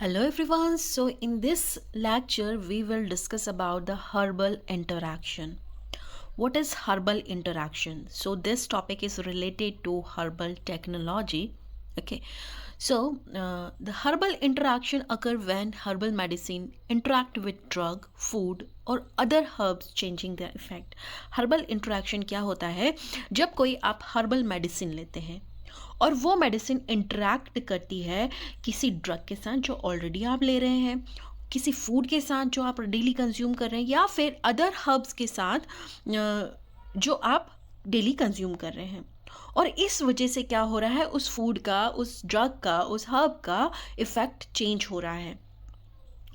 Hello everyone. So in this lecture we will discuss about the herbal interaction. What is herbal interaction? So this topic is related to herbal technology. Okay. The herbal interaction occur when herbal medicine interact with drug, food और other herbs changing their effect. Herbal interaction क्या होता है? जब कोई आप herbal medicine लेते हैं और वो मेडिसिन इंटरैक्ट करती है किसी ड्रग के साथ जो ऑलरेडी आप ले रहे हैं, किसी फूड के साथ जो आप डेली कंज्यूम कर रहे हैं, या फिर अदर हर्ब्स के साथ जो आप डेली कंज्यूम कर रहे हैं। और इस वजह से क्या हो रहा है, उस फूड का, उस ड्रग का, उस हर्ब का इफ़ेक्ट चेंज हो रहा है।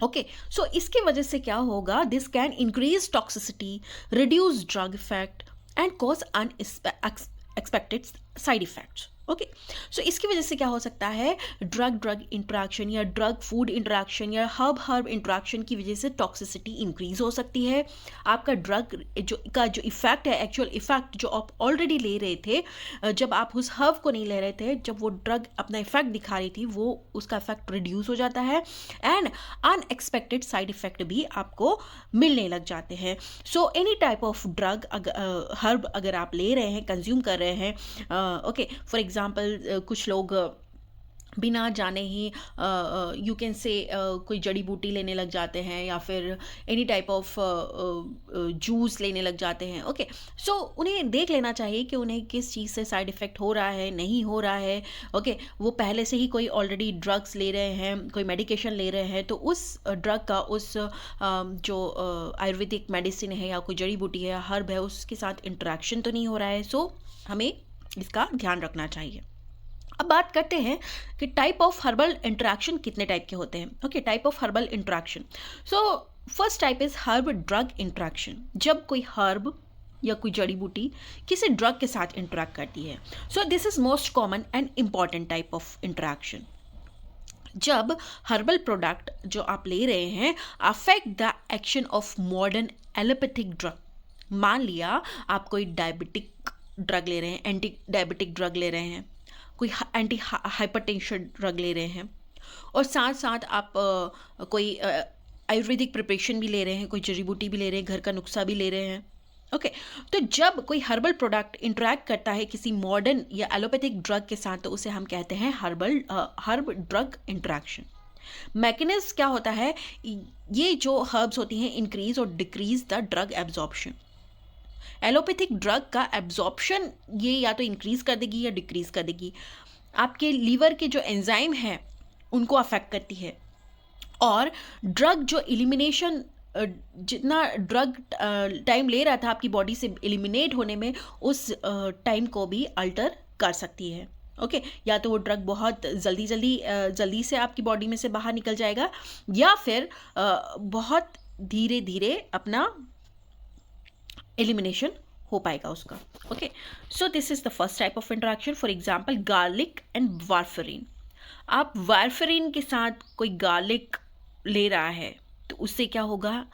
ओके, सो इसकी वजह से क्या होगा, this can increase toxicity, reduce drug effect and cause unexpected side effects. Okay, so इसकी वजह से क्या हो सकता है, ड्रग ड्रग इंटरेक्शन या ड्रग फूड इंटरेक्शन या हर्ब हर्ब इंटरेक्शन की वजह से टॉक्सिसिटी इंक्रीज हो सकती है। आपका ड्रग जो इफेक्ट है, एक्चुअल इफेक्ट जो आप ऑलरेडी ले रहे थे, जब आप उस हर्ब को नहीं ले रहे थे, जब वो ड्रग अपना इफेक्ट दिखा रही थी, वो उसका इफेक्ट रिड्यूस हो जाता है एंड अनएक्सपेक्टेड साइड इफेक्ट भी आपको मिलने लग जाते हैं। So any type of drug herb अगर आप ले रहे हैं, कंज्यूम कर रहे हैं, ओके, फॉर एग्जाम्पल कुछ लोग बिना जाने ही यू कैन से कोई जड़ी बूटी लेने लग जाते हैं, या फिर एनी टाइप ऑफ जूस लेने लग जाते हैं। ओके, सो उन्हें देख लेना चाहिए कि उन्हें किस चीज़ से साइड इफ़ेक्ट हो रहा है, नहीं हो रहा है। ओके, वो पहले से ही कोई ऑलरेडी ड्रग्स ले रहे हैं, कोई मेडिकेशन ले रहे हैं, तो उस ड्रग का, उस जो आयुर्वेदिक मेडिसिन है या कोई जड़ी बूटी है या हर्ब है, उसके साथ इंटरेक्शन तो नहीं हो रहा है। सो हमें इसका ध्यान रखना चाहिए। अब बात करते हैं कि टाइप ऑफ हर्बल इंटरेक्शन कितने टाइप के होते हैं। Okay, type of herbal interaction. So first type is herb drug interaction, जब कोई हर्ब या कोई जड़ी बूटी किसी ड्रग के साथ इंटरेक्ट करती है। सो this is most common and important type of interaction. जब हर्बल प्रोडक्ट जो आप ले रहे हैं affect the action of modern allopathic drug. मान लिया आप कोई डायबिटिक ड्रग ले रहे हैं, एंटी डायबिटिक ड्रग ले रहे हैं, कोई एंटी हाइपरटेंशन ड्रग ले रहे हैं, और साथ साथ आप कोई आयुर्वेदिक प्रिपरेशन भी ले रहे हैं, कोई जड़ी बूटी भी ले रहे हैं, घर का नुस्खा भी ले रहे हैं। ओके, तो जब कोई हर्बल प्रोडक्ट इंटरेक्ट करता है किसी मॉडर्न या एलोपैथिक ड्रग के साथ, तो उसे हम कहते हैं हर्ब ड्रग इंटरेक्शन। मैकेनिज्म क्या होता है, ये जो हर्ब्स होती हैं इंक्रीज और decrease the drug absorption. Allopathic drug का एब्जॉर्प्शन ये या तो इंक्रीज कर देगी या डिक्रीज कर देगी। आपके लीवर के जो एंजाइम हैं उनको अफेक्ट करती है, और ड्रग जो एलिमिनेशन, जितना ड्रग टाइम ले रहा था आपकी बॉडी से एलिमिनेट होने में, उस टाइम को भी अल्टर कर सकती है। ओके, या तो वो ड्रग बहुत जल्दी से आपकी बॉडी में से बाहर निकल जाएगा, या फिर बहुत धीरे धीरे अपना एलिमिनेशन हो पाएगा उसका। Okay, so this is the first type of interaction. For example garlic and warfarin. आप वारफरीन के साथ कोई गार्लिक ले रहा है तो उससे क्या होगा,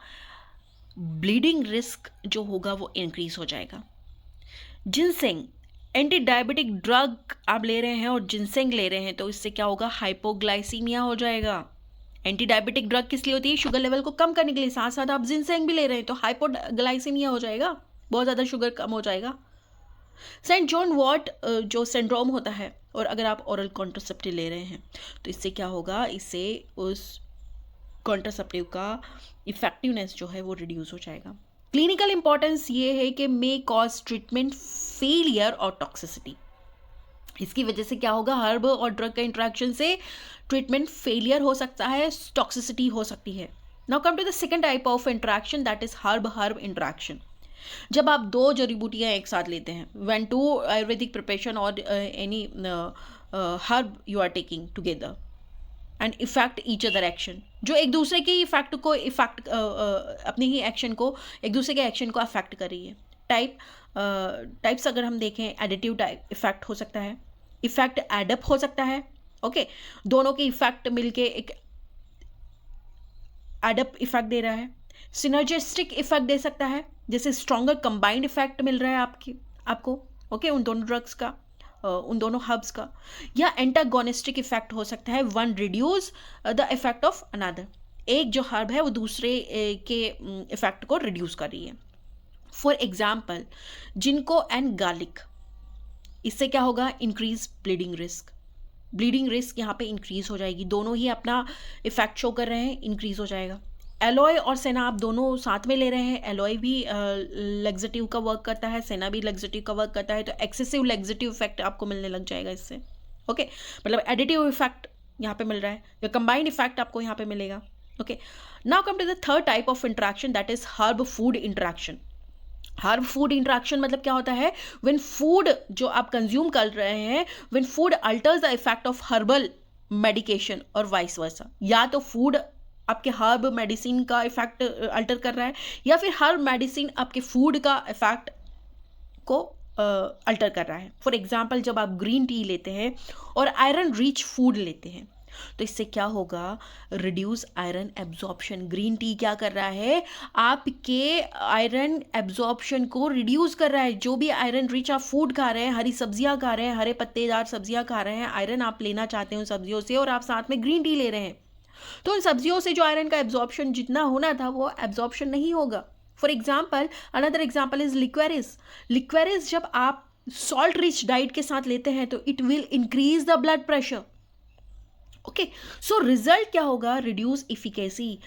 ब्लीडिंग रिस्क जो होगा वो इंक्रीज हो जाएगा। जिनसेंग, एंटी डायबिटिक ड्रग आप ले रहे हैं और जिनसेंग ले रहे हैं, तो इससे क्या होगा, हाइपोग्लाइसीमिया हो जाएगा। एंटी डायबिटिक ड्रग किस लिए होती है, शुगर लेवल को कम करने के लिए, साथ साथ आप जिनसेंग भी ले रहे हैं तो हाइपोग्लाइसीमिया हो जाएगा, बहुत ज़्यादा शुगर कम हो जाएगा। सेंट जॉन वॉट जो सिंड्रोम होता है, और अगर आप ओरल कॉन्ट्रासेप्टिव ले रहे हैं तो इससे क्या होगा, इससे उस कॉन्ट्रासेप्टिव का इफेक्टिवनेस जो है वो रिड्यूस हो जाएगा। क्लिनिकल इंपॉर्टेंस ये है कि मे कॉज ट्रीटमेंट फेलियर और टॉक्सिसिटी। इसकी वजह से क्या होगा, हर्ब और ड्रग का इंटरेक्शन से ट्रीटमेंट फेलियर हो सकता है, टॉक्सिसिटी हो सकती है। Now come to the second type of interaction, that is herb interaction. जब आप दो जड़ी बूटियां एक साथ लेते हैं, व्हेन टू आयुर्वेदिक प्रिपरेशन और any herb you are taking together and effect each other action, जो एक दूसरे की इफेक्ट को अपनी ही एक्शन को, एक दूसरे के एक्शन को अफेक्ट कर रही है। टाइप्स अगर हम देखें, एडिटिव टाइप इफेक्ट हो सकता है, इफेक्ट एडअप हो सकता है। ओके, दोनों के इफेक्ट मिलके एक एडअप इफेक्ट दे रहा है। सिनर्जिस्टिक इफेक्ट दे सकता है, जैसे स्ट्रॉन्गर कंबाइंड इफेक्ट मिल रहा है आपको, ओके, उन दोनों ड्रग्स का। उन दोनों हर्ब्स का, या एंटागोनिस्टिक इफेक्ट हो सकता है, one reduce the effect of another, एक जो हर्ब है वो दूसरे के इफेक्ट को रिड्यूस कर रही है। फॉर एग्जाम्पल जिनको एंड गार्लिक, इससे क्या होगा, increase bleeding risk, bleeding risk यहाँ पे इंक्रीज हो जाएगी, दोनों ही अपना इफेक्ट शो कर रहे हैं, इंक्रीज हो जाएगा। एलोय और सेना आप दोनों साथ में ले रहे हैं, एलोय भी लेग्जेटिव का वर्क करता है, सेना भी लेग्जेटिव का वर्क करता है, तो एक्सेसिव लेग्जेटिव इफेक्ट आपको मिलने लग जाएगा इससे। ओके, मतलब एडिटिव इफेक्ट यहाँ पे मिल रहा है, या कंबाइंड इफेक्ट आपको यहाँ पे मिलेगा। Okay, now come to the third type of interaction, that is herb food interaction. Herb food interaction मतलब क्या होता है, व्हेन फूड जो आप कंज्यूम कर रहे हैं, when food altars the effect of herbal medication और वाइस वर्सा, या तो फूड आपके हर्ब मेडिसिन का इफेक्ट अल्टर कर रहा है, या फिर हर्ब मेडिसिन आपके फूड का इफेक्ट को अल्टर कर रहा है। फॉर एग्जाम्पल जब आप ग्रीन टी लेते हैं और आयरन रिच फूड लेते हैं, तो इससे क्या होगा, reduce iron absorption. Green tea क्या कर रहा है, आपके आयरन एब्जॉर्प्शन को रिड्यूस कर रहा है। जो भी आयरन रिच आप फूड खा रहे हैं, हरी सब्जियां खा रहे हैं, हरे पत्तेदार सब्जियां खा रहे हैं, आयरन आप लेना चाहते हैं उन सब्जियों से, और आप साथ में ग्रीन टी ले रहे हैं, तो उन सब्जियों से जो आयरन का एब्जॉर्प्शन जितना होना था वो एब्जॉर्प्शन नहीं होगा। For example, another example is liquorice. Liquorice जब आप सॉल्ट रिच डाइट के साथ लेते हैं तो it will increase the blood pressure. Okay, so result क्या होगा, रिड्यूस इफिकेसी।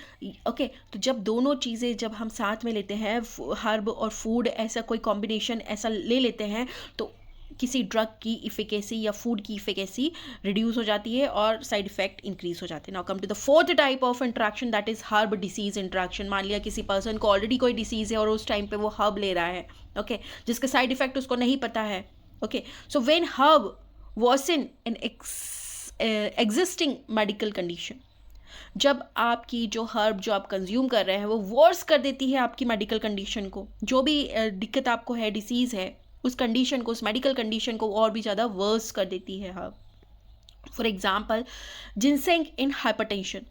ओके, तो जब दोनों चीज़ें जब हम साथ में लेते हैं, हर्ब और फूड, ऐसा कोई कॉम्बिनेशन ऐसा ले लेते हैं, तो किसी ड्रग की इफिकेसी या फूड की इफिकेसी रिड्यूस हो जाती है और साइड इफेक्ट इंक्रीज हो जाते हैं। Now come to the fourth type of interaction, that is herb disease interaction. मान लिया किसी पर्सन को ऑलरेडी कोई डिसीज है और उस टाइम पे वो हर्ब ले रहा है, ओके, जिसके साइड इफेक्ट उसको नहीं पता है। Okay, so when herb worsen in existing medical condition, जब आपकी जो हर्ब जो आप कंज्यूम कर रहे हैं वो वर्स कर देती है आपकी मेडिकल कंडीशन को, जो भी दिक्कत आपको है, डिसीज़ है, उस कंडीशन को, उस मेडिकल कंडीशन को और भी ज़्यादा वर्स कर देती है herb. For example ginseng in hypertension.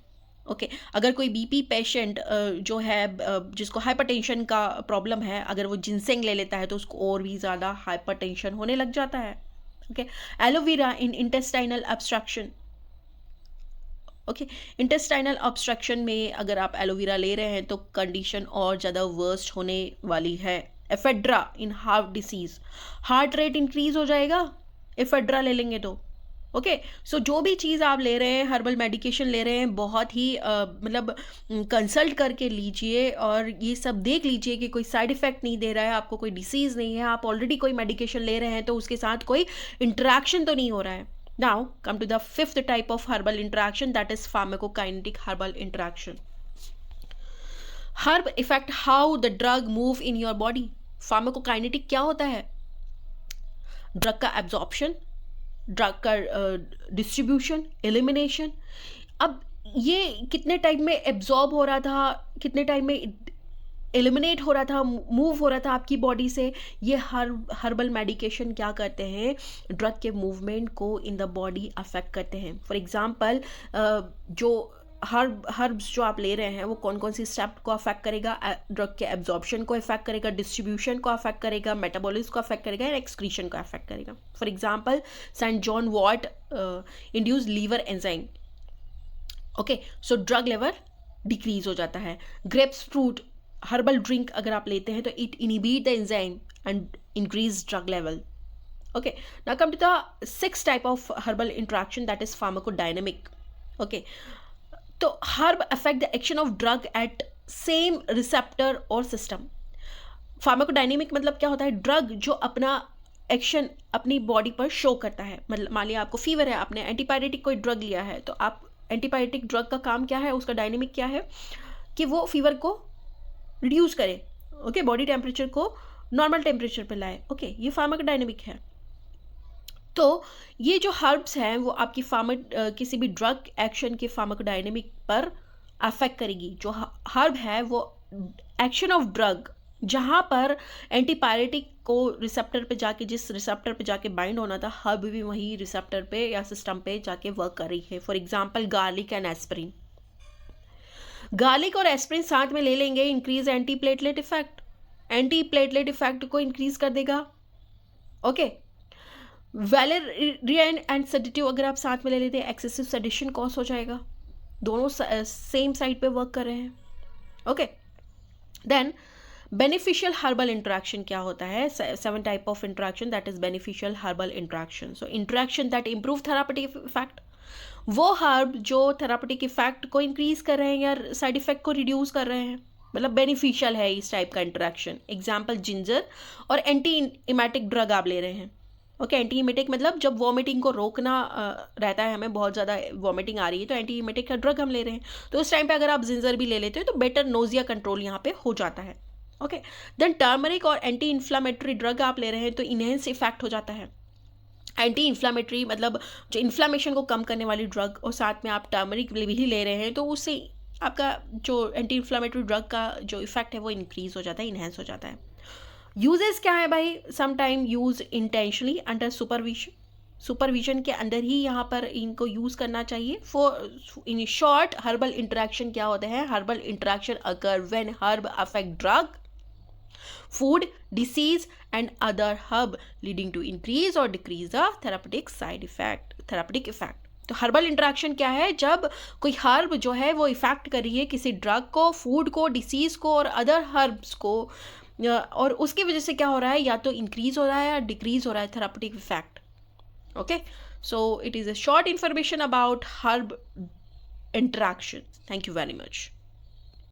Okay, अगर कोई बीपी पेशेंट जो है जिसको हाइपरटेंशन का प्रॉब्लम है, अगर वो जिनसेंग ले लेता है तो उसको और भी ज़्यादा हाइपरटेंशन होने लग जाता है। Okay, aloe vera in intestinal obstruction. Okay, intestinal obstruction में अगर आप एलोवेरा ले रहे हैं तो कंडीशन और ज़्यादा वर्स्ट होने वाली है। Ephedra in heart disease, heart rate increase हो जाएगा एफेड्रा ले लेंगे तो। ओके, सो जो भी चीज़ आप ले रहे हैं, हर्बल मेडिकेशन ले रहे हैं, बहुत ही मतलब कंसल्ट करके लीजिए और ये सब देख लीजिए कि कोई साइड इफेक्ट नहीं दे रहा है, आपको कोई डिसीज़ नहीं है, आप ऑलरेडी कोई मेडिकेशन ले रहे हैं तो उसके साथ कोई इंटरेक्शन तो नहीं हो रहा है। Now come to the fifth type of herbal interaction, that is pharmacokinetic herbal interaction. Herb affect how the drug move in your body. Pharmacokinetic क्या होता है, ड्रग का एब्जॉर्प्शन, ड्रग का डिस्ट्रीब्यूशन, एलिमिनेशन। अब ये कितने टाइम में एब्जॉर्ब हो रहा था, कितने टाइम में एलिमिनेट हो रहा था, मूव हो रहा था आपकी बॉडी से, ये हर्बल मेडिकेशन क्या करते हैं, ड्रग के मूवमेंट को इन द बॉडी अफेक्ट करते हैं। फॉर एग्जांपल जो हर्ब्स जो आप ले रहे हैं वो कौन कौन सी स्टेप को अफेक्ट करेगा, ड्रग के एब्जॉर्प्शन को अफेक्ट करेगा, डिस्ट्रीब्यूशन को अफेक्ट करेगा, मेटाबॉलिज्म को अफेक्ट करेगा, एंड एक्सक्रीशन को अफेक्ट करेगा। For example saint John wort induce liver enzyme. Okay, so drug level decrease हो जाता है। ग्रेप्स फ्रूट हर्बल ड्रिंक अगर आप लेते हैं तो it inhibit the enzyme and increase drug level. Okay, now come to the six type of herbal interaction, that is pharmacodynamic. Okay, तो herb affect the action of drug at same receptor और system. Pharmacodynamic मतलब क्या होता है, drug जो अपना action अपनी body पर शो करता है। मतलब मान लिया आपको फीवर है, आपने एंटीबायोटिक कोई ड्रग लिया है, तो आप एंटीबायोटिक ड्रग का काम क्या है, उसका डायनेमिक क्या है कि वो फीवर को रिड्यूस करे, ओके, बॉडी टेम्परेचर को नॉर्मल टेम्परेचर पे लाए। ओके, ये फार्माकोडायनेमिक है। तो ये जो हर्ब्स हैं वो आपकी किसी भी ड्रग एक्शन के फार्माकोडायनेमिक पर अफेक्ट करेगी। जो हर्ब है वो एक्शन ऑफ ड्रग, जहाँ पर एंटीपायरेटिक को रिसेप्टर पे जाके, जिस रिसेप्टर पे जाके बाइंड होना था, हर्ब भी वही रिसेप्टर पे या सिस्टम पे जाके वर्क कर रही है। For example garlic and aspirin. Garlic और एस्पिरिन साथ में ले लेंगे, increase anti platelet effect, anti platelet effect को इंक्रीज कर देगा। ओके, वैलेरियन एंड सेडेटिव अगर आप साथ में ले लेते हैं, एक्सेसिव सेडेशन कॉज हो जाएगा, दोनों सेम साइड पे वर्क कर रहे हैं. Okay, then beneficial herbal interaction क्या होता है? 7 type of interaction that is beneficial herbal interaction. So interaction that improve therapeutic effect, वो हर्ब जो थेरापेटिक इफेक्ट को इंक्रीज कर रहे हैं या साइड इफेक्ट को रिड्यूस कर रहे हैं, मतलब बेनिफिशियल है इस टाइप का इंटरेक्शन. एग्जाम्पल जिंजर और एंटी इमेटिक ड्रग आप ले रहे हैं. ओके, एंटी इमेटिक मतलब जब वॉमिटिंग को रोकना रहता है, हमें बहुत ज़्यादा वॉमिटिंग आ रही है तो एंटी इमेटिक का ड्रग हम ले रहे हैं. तो उस टाइम पे अगर आप जिंजर भी ले लेते हो तो बेटर नोजिया कंट्रोल यहाँ पे हो जाता है. ओके, देन टर्मरिक और एंटी इन्फ्लामेटरी ड्रग आप ले रहे हैं तो इनहेंस इफेक्ट हो जाता है. एंटी इन्फ्लामेटरी मतलब जो इन्फ्लामेशन को कम करने वाली ड्रग, और साथ में आप टर्मरिक भी ले रहे हैं तो उससे आपका जो एंटी इन्फ्लामेटरी ड्रग का जो इफेक्ट है वो इंक्रीज हो जाता है, इन्हेंस हो जाता है. यूजेस क्या है भाई? Some time use intentionally under supervision, supervision के अंदर ही यहाँ पर इनको यूज़ करना चाहिए. For in short, herbal interaction क्या होते हैं? Herbal interaction occur when herb affect drug, food, disease and other herb leading to increase or decrease the therapeutic therapeutic effect. तो हर्बल इंटरेक्शन क्या है? जब कोई हर्ब जो है वो इफेक्ट कर रही है किसी ड्रग को, फूड को, डिसीज को और अदर हर्ब्स को, और उसकी वजह से क्या हो रहा है? या तो इंक्रीज हो रहा है या डिक्रीज हो रहा है therapeutic effect. Okay, so it is a short information about herb interaction. Thank you very much.